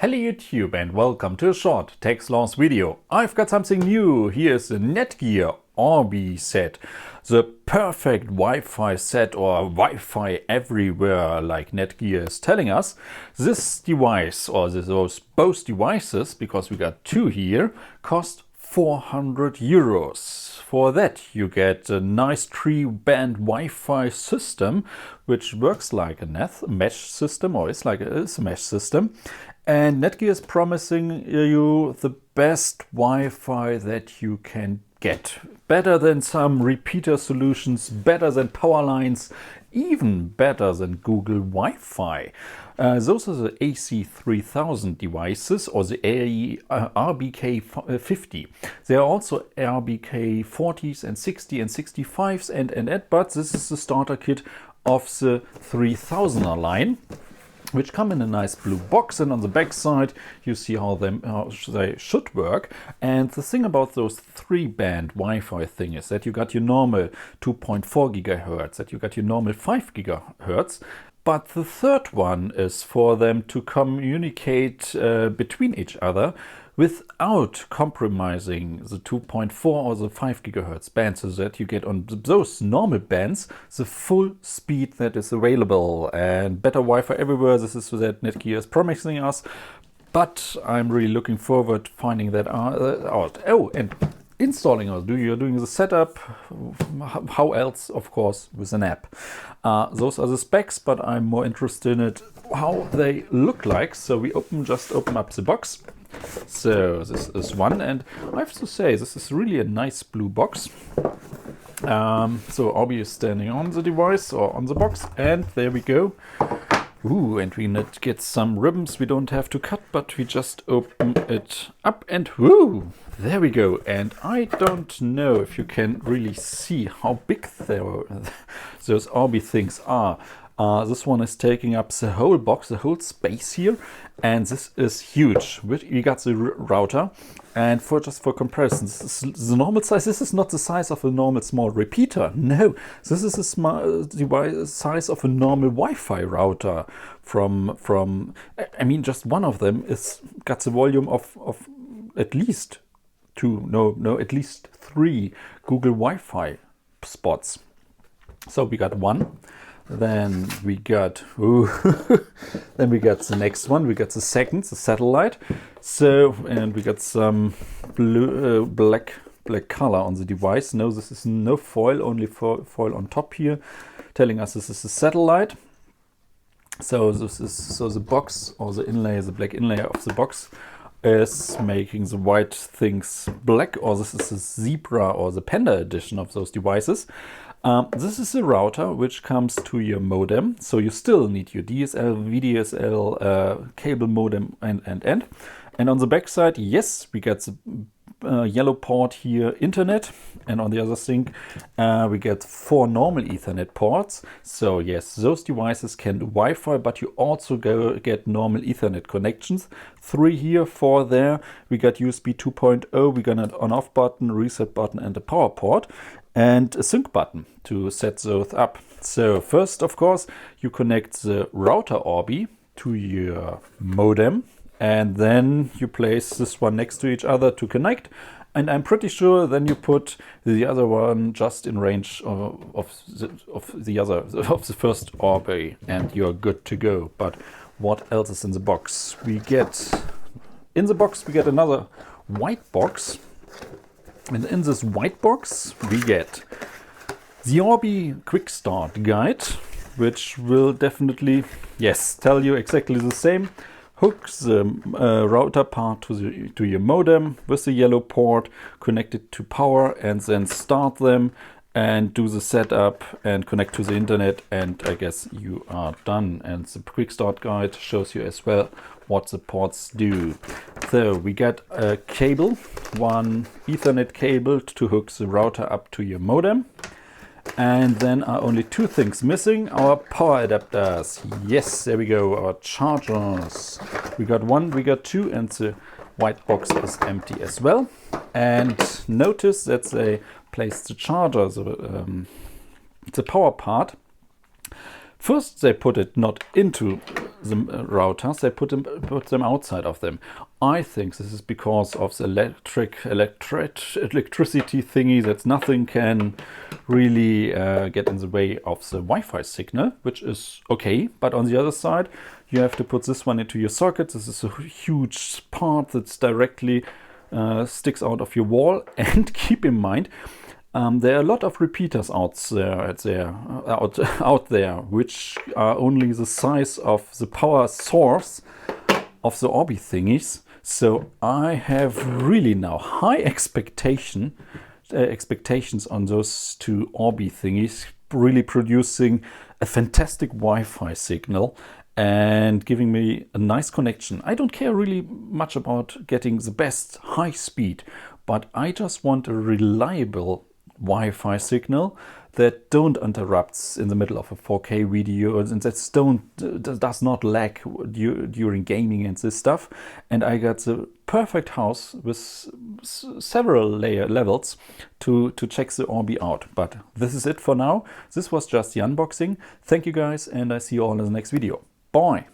Hello YouTube and welcome to a short Techsloth video. I've got something new. Here's the Netgear Orbi set. The perfect Wi-Fi set, or Wi-Fi everywhere like Netgear is telling us. This device, or both devices, because we got two here, cost 400 euros. For that you get a nice 3-band Wi-Fi system, which works like a mesh system, or it's a mesh system. And Netgear is promising you the best Wi-Fi that you can get. Better than some repeater solutions, better than power lines, even better than Google Wi-Fi. Those are the AC3000 devices, or the RBK50. There are also RBK40s and 60 and 65s and but this is the starter kit of the 3000er line, which come in a nice blue box, and on the back side you see how they should work. And the thing about those 3-band Wi-Fi thing is that you got your normal 2.4 gigahertz, that you got your normal 5 gigahertz, but the third one is for them to communicate between each other without compromising the 2.4 or the 5 gigahertz band, so that you get on those normal bands the full speed that is available and better Wi-Fi everywhere. This is what Netgear is promising us, but I'm really looking forward to finding that out. Oh, and installing us. You're doing the setup. How else? Of course, with an app. Those are the specs, but I'm more interested in it, how they look like. So we just open up the box. So this is one, and I have to say this is really a nice blue box. So Orbi is standing on the device or on the box, and there we go. Ooh, and we need to get some ribbons we don't have to cut, but we just open it up and whoo, there we go. And I don't know if you can really see how big those Orbi things are. This one is taking up the whole box, the whole space here, and this is huge. We got the router, and just for comparison, this is the normal size. This is not the size of a normal small repeater. No, this is the size of a normal Wi-Fi router. I mean, just one of them got the volume of at least at least 3 Google Wi-Fi spots. So we got one. Then we got then we got the next one. We got the second, the satellite. So, and we got some blue, black color on the device. No, this is no foil, only foil on top here, telling us this is a satellite. So the box, or the inlay, the black inlay of the box, is making the white things black, or this is the zebra or the panda edition of those devices. This is a router which comes to your modem, so you still need your DSL, VDSL, cable modem and on the back side, yes, we got the yellow port here, internet, and on the other thing we get 4 normal Ethernet ports. So yes, those devices can do Wi-Fi, but you also get normal Ethernet connections. 3 here, 4 there. We got USB 2.0, we got an on-off button, reset button, and a power port, and a sync button to set those up. So first, of course, you connect the router Orbi to your modem, and then you place this one next to each other to connect. And I'm pretty sure then you put the other one just in range of the first Orbi, and you're good to go. But what else is in the box? We get another white box. And in this white box we get the Orbi Quick Start Guide, which will definitely, yes, tell you exactly the same. Hook the router part to your modem with the yellow port, connect it to power, and then start them and do the setup and connect to the internet, and I guess you are done. And the Quick Start Guide shows you as well what the ports do. So we got a cable, one Ethernet cable to hook the router up to your modem. And then are only 2 things missing: our power adapters. Yes, there we go, our chargers. We got 1, we got 2, and the white box is empty as well. And notice that they placed the charger, the power part, First, they put it not into the routers, they put them outside of them. I think this is because of the electricity thingy, that nothing can really get in the way of the Wi-Fi signal, which is okay. But on the other side, you have to put this one into your socket. This is a huge part that's directly sticks out of your wall. And keep in mind, there are a lot of repeaters out there, which are only the size of the power source of the Orbi thingies. So I have really now high expectations on those two Orbi thingies, really producing a fantastic Wi-Fi signal and giving me a nice connection. I don't care really much about getting the best high speed, but I just want a reliable Wi-Fi signal that don't interrupt in the middle of a 4K video and that does not lag during gaming and this stuff. And I got the perfect house with several levels to check the Orbi out. But this is it for now. This was just the unboxing. Thank you guys, and I see you all in the next video. Bye.